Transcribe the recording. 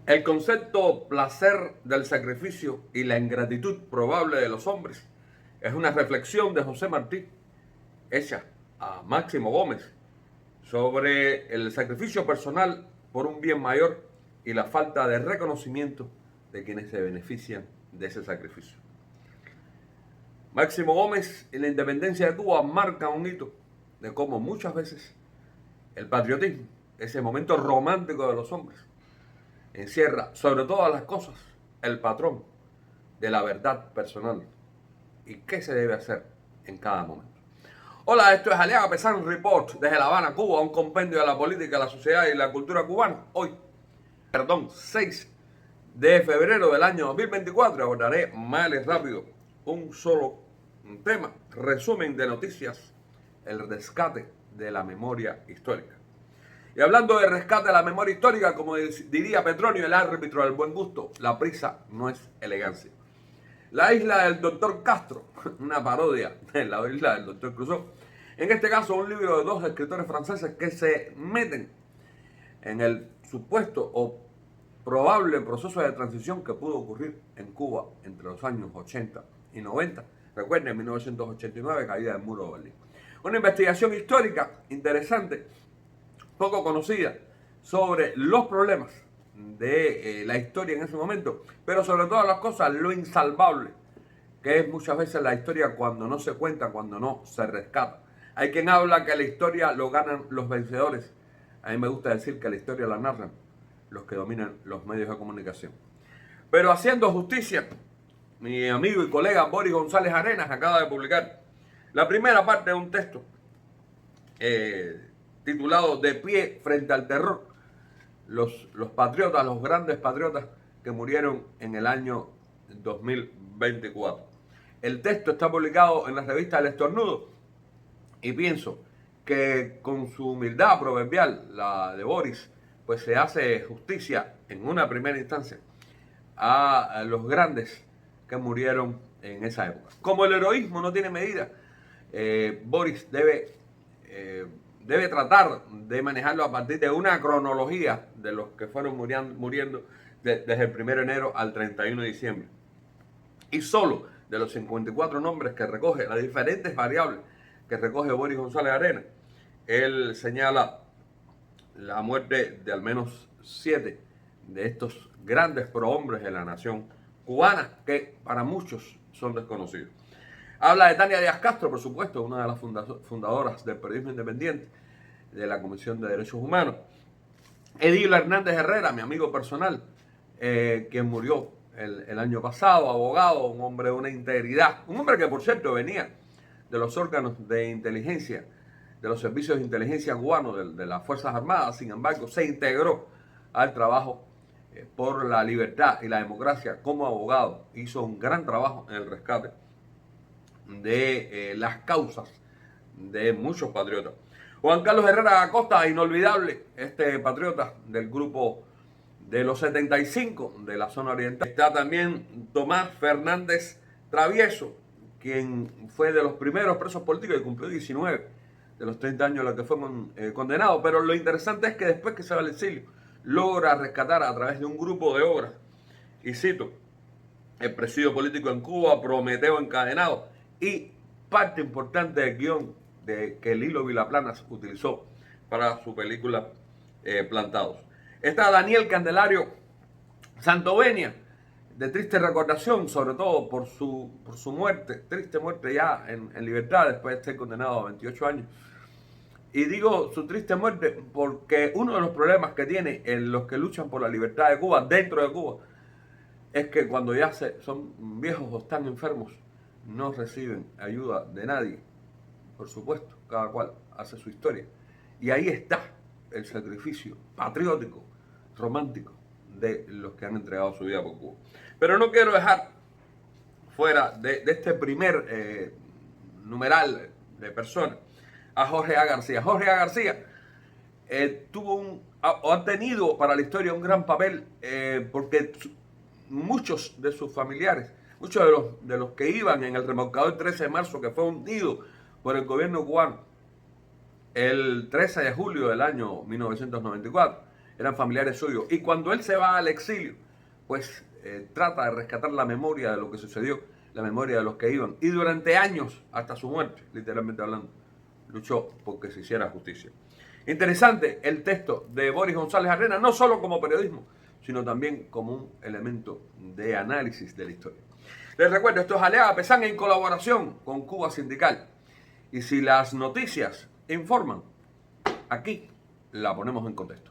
El concepto placer del sacrificio y la ingratitud probable de los hombres es una reflexión de José Martí hecha a Máximo Gómez sobre el sacrificio personal por un bien mayor y la falta de reconocimiento de quienes se benefician de ese sacrificio. Máximo Gómez y la independencia de Cuba marcan un hito de cómo muchas veces el patriotismo, ese momento romántico de los hombres, encierra sobre todas las cosas el patrón de la verdad personal y qué se debe hacer en cada momento. Hola, esto es Aliaga Pesán Report desde La Habana, Cuba, un compendio de la política, la sociedad y la cultura cubana. Hoy, 6 de febrero del año 2024, abordaré mal y rápido un solo tema, resumen de noticias, el rescate de la memoria histórica. Y hablando de rescate de la memoria histórica, como diría Petronio, el árbitro del buen gusto, la prisa no es elegancia. La isla del Dr. Castro, una parodia de la isla del Dr. Clouseau. En este caso, un libro de dos escritores franceses que se meten en el supuesto o probable proceso de transición que pudo ocurrir en Cuba entre los años 80 y 90. Recuerden, en 1989, caída del muro de Berlín. Una investigación histórica interesante, poco conocida, sobre los problemas de la historia en ese momento, pero sobre todas las cosas, lo insalvable que es muchas veces la historia cuando no se cuenta, cuando no se rescata. Hay quien habla que la historia lo ganan los vencedores. A mí me gusta decir que la historia la narran los que dominan los medios de comunicación. Pero haciendo justicia, mi amigo y colega Boris González Arenas acaba de publicar la primera parte de un texto titulado De pie frente al terror. Los patriotas, los grandes patriotas que murieron en el año 2024. El texto está publicado en la revista El Estornudo y pienso que con su humildad proverbial, la de Boris, pues se hace justicia en una primera instancia a los grandes que murieron en esa época. Como el heroísmo no tiene medida, Boris debe tratar de manejarlo a partir de una cronología de los que fueron muriendo desde el 1 de enero al 31 de diciembre. Y solo de los 54 nombres que recoge, las diferentes variables que recoge Boris González Arenas, él señala la muerte de al menos 7 de estos grandes prohombres de la nación cubana, que para muchos son desconocidos. Habla de Tania Díaz Castro, por supuesto, una de las fundadoras del periodismo independiente, de la Comisión de Derechos Humanos. Edil Hernández Herrera, mi amigo personal, quien murió el año pasado, abogado, un hombre de una integridad, un hombre que por cierto venía de los órganos de inteligencia, de los servicios de inteligencia cubanos, de las Fuerzas Armadas. Sin embargo, se integró al trabajo por la libertad y la democracia como abogado. Hizo un gran trabajo en el rescate de las causas de muchos patriotas. Juan Carlos Herrera Acosta, inolvidable, este patriota del grupo de los 75 de la zona oriental. Está también Tomás Fernández Travieso, quien fue de los primeros presos políticos y cumplió 19 de los 30 años a los que fue condenado. Pero lo interesante es que después que se va al exilio, logra rescatar a través de un grupo de obras, y cito, El presidio político en Cuba, Prometeo encadenado, y parte importante del guión que Lilo Vilaplanas utilizó para su película Plantados. Está Daniel Candelario Santovenia, de triste recordación, sobre todo por su muerte, triste muerte ya en libertad después de ser condenado a 28 años. Y digo su triste muerte porque uno de los problemas que tienen los que luchan por la libertad de Cuba, dentro de Cuba, es que cuando ya son viejos o están enfermos, no reciben ayuda de nadie. Por supuesto, cada cual hace su historia. Y ahí está el sacrificio patriótico, romántico, de los que han entregado su vida por Cuba. Pero no quiero dejar fuera de este primer numeral de personas a Jorge A. García. Jorge A. García ha tenido para la historia un gran papel porque muchos de sus familiares, muchos de los que iban en el remolcador 13 de marzo, que fue hundido por el gobierno cubano el 13 de julio del año 1994, eran familiares suyos. Y cuando él se va al exilio, pues trata de rescatar la memoria de lo que sucedió, la memoria de los que iban. Y durante años, hasta su muerte, literalmente hablando, luchó porque se hiciera justicia. Interesante el texto de Boris González Arenas, no solo como periodismo, sino también como un elemento de análisis de la historia. Les recuerdo, esto es Aleada Pesán en colaboración con Cuba Sindical. Y si las noticias informan, aquí la ponemos en contexto.